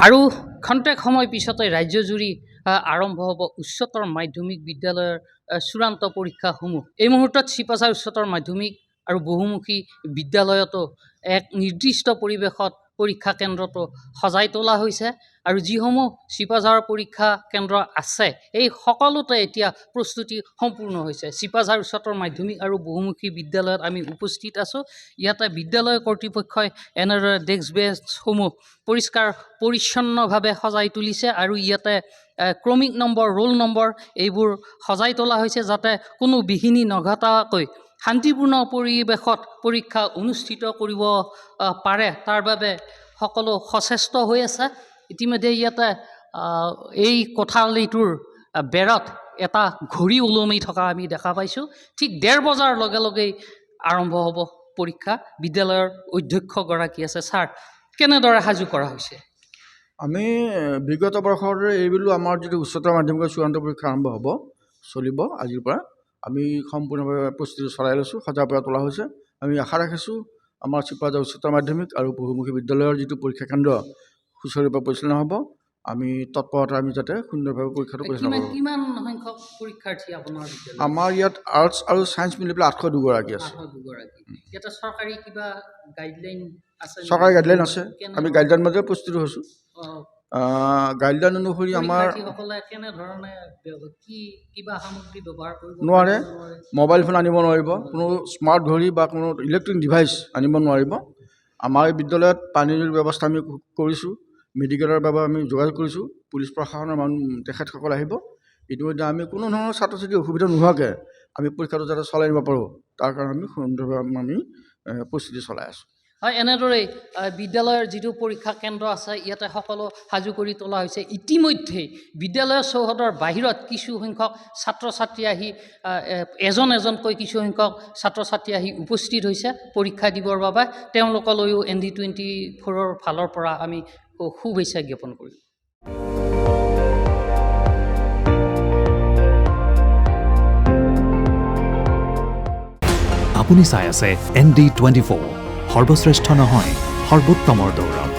আৰু খন্তেক সময় পিছতে ৰাজ্যজুৰি আৰম্ভ হ'ব উচ্চতৰ মাধ্যমিক বিদ্যালয়ৰ চূড়ান্ত পৰীক্ষাসমূহ। এই মুহূৰ্তত চিপাঝাৰ উচ্চতৰ মাধ্যমিক আৰু বহুমুখী বিদ্যালয়তো এক নিৰ্দিষ্ট পৰিৱেশত পৰীক্ষা কেন্দ্ৰটো সজাই তোলা হৈছে আৰু যিসমূহ চিপাঝাৰ পৰীক্ষা কেন্দ্ৰ আছে এই সকলোতে এতিয়া প্ৰস্তুতি সম্পূৰ্ণ হৈছে। চিপাঝাৰ উচ্চতৰ মাধ্যমিক আৰু বহুমুখী বিদ্যালয়ত আমি উপস্থিত আছোঁ। ইয়াতে বিদ্যালয় কৰ্তৃপক্ষই এনেদৰে ডেস্ক বেঞ্চসমূহ পৰিষ্কাৰ পৰিচ্ছন্নভাৱে সজাই তুলিছে আৰু ইয়াতে ক্ৰমিক নম্বৰ, ৰোল নম্বৰ এইবোৰ সজাই তোলা হৈছে যাতে কোনো বিঘিনি নঘটাকৈ শান্তিপূৰ্ণ পৰিৱেশত পৰীক্ষা অনুষ্ঠিত কৰিব পাৰে, তাৰ বাবে সকলো সচেষ্ট হৈ আছে। ইতিমধ্যে ইয়াতে এই কোঠালীটোৰ বেৰত এটা ঘড়ী ওলমি থকা আমি দেখা পাইছোঁ। ঠিক ১:৩০ বজাৰ লগে লগেই আৰম্ভ হ'ব পৰীক্ষা। বিদ্যালয়ৰ অধ্যক্ষগৰাকী আছে। ছাৰ, কেনেদৰে সাজু কৰা হৈছে? আমি বিগত বৰ্ষৰ এইবুলি আমাৰ যিটো উচ্চতৰ মাধ্যমিকৰ চূড়ান্ত পৰীক্ষা আৰম্ভ হ'ব, চলিব আজিৰ পৰা, আমি সম্পূৰ্ণভাৱে প্ৰস্তুতি চলাই লৈছোঁ, সজাৰ পৰা তোলা হৈছে। আমি আশা ৰাখিছোঁ আমাৰ চিপাঝাৰ উচ্চতৰ মাধ্যমিক আৰু বহুমুখী বিদ্যালয়ৰ যিটো পৰীক্ষা কেন্দ্ৰ সুচাৰুৰূপে পৰিচালনা হ'ব। আমি তৎপৰতা আমি যাতে সুন্দৰভাৱে পৰীক্ষাটো পৰিচালনা কৰোঁ। কিমান সংখ্যক পৰীক্ষাৰ্থী আপোনাৰ বিদ্যালয়ত? আমাৰ ইয়াত আৰ্টছ আৰু ছায়েন্স মিলি পেলাই 802 আছে। 802 ইয়াতে চৰকাৰী কিবা গাইডলাইন আছে? চৰকাৰী গাইডলাইন আছে, আমি গাইডলাইন মাজেৰে প্ৰস্তুত হৈছোঁ। গাইডলাইন অনুসৰি আমাৰ কেনেধৰণে কিবা সামগ্ৰী ব্যৱহাৰ কৰিব নোৱাৰে, মোবাইল ফোন আনিব নোৱাৰিব, কোনো স্মাৰ্ট ঘড়ী বা কোনো ইলেক্ট্ৰনিক ডিভাইচ আনিব নোৱাৰিব। আমাৰ বিদ্যালয়ত পানীৰ ব্যৱস্থা আমি কৰিছোঁ, মেডিকেলৰ বাবে আমি যোগাযোগ কৰিছোঁ, পুলিচ প্ৰশাসনৰ মানুহ তেখেতসকল আহিব। ইতিমধ্যে আমি কোনো ধৰণৰ ছাত্ৰ ছাত্ৰীৰ অসুবিধা নোহোৱাকৈ আমি পৰীক্ষাটো যাতে চলাই নিব পাৰোঁ তাৰ কাৰণে আমি সুন্দৰভাৱে আমি প্ৰস্তুতি চলাই আছোঁ। হয়, এনেদৰেই বিদ্যালয়ৰ যিটো পৰীক্ষা কেন্দ্ৰ আছে ইয়াতে সকলো সাজু কৰি তোলা হৈছে। ইতিমধ্যেই বিদ্যালয়ৰ চৌহদৰ বাহিৰত কিছুসংখ্যক ছাত্ৰ ছাত্ৰী আহি এজন এজনকৈ কিছুসংখ্যক ছাত্ৰ ছাত্ৰী আহি উপস্থিত হৈছে পৰীক্ষা দিবৰ বাবে। তেওঁলোকলৈও ND24ৰ ফালৰ পৰা আমি শুভেচ্ছা জ্ঞাপন কৰিলোঁ। আপুনি চাই আছে ND24, সৰ্বশ্ৰেষ্ঠ নহয়, সৰ্বোত্তমৰ দৌৰত।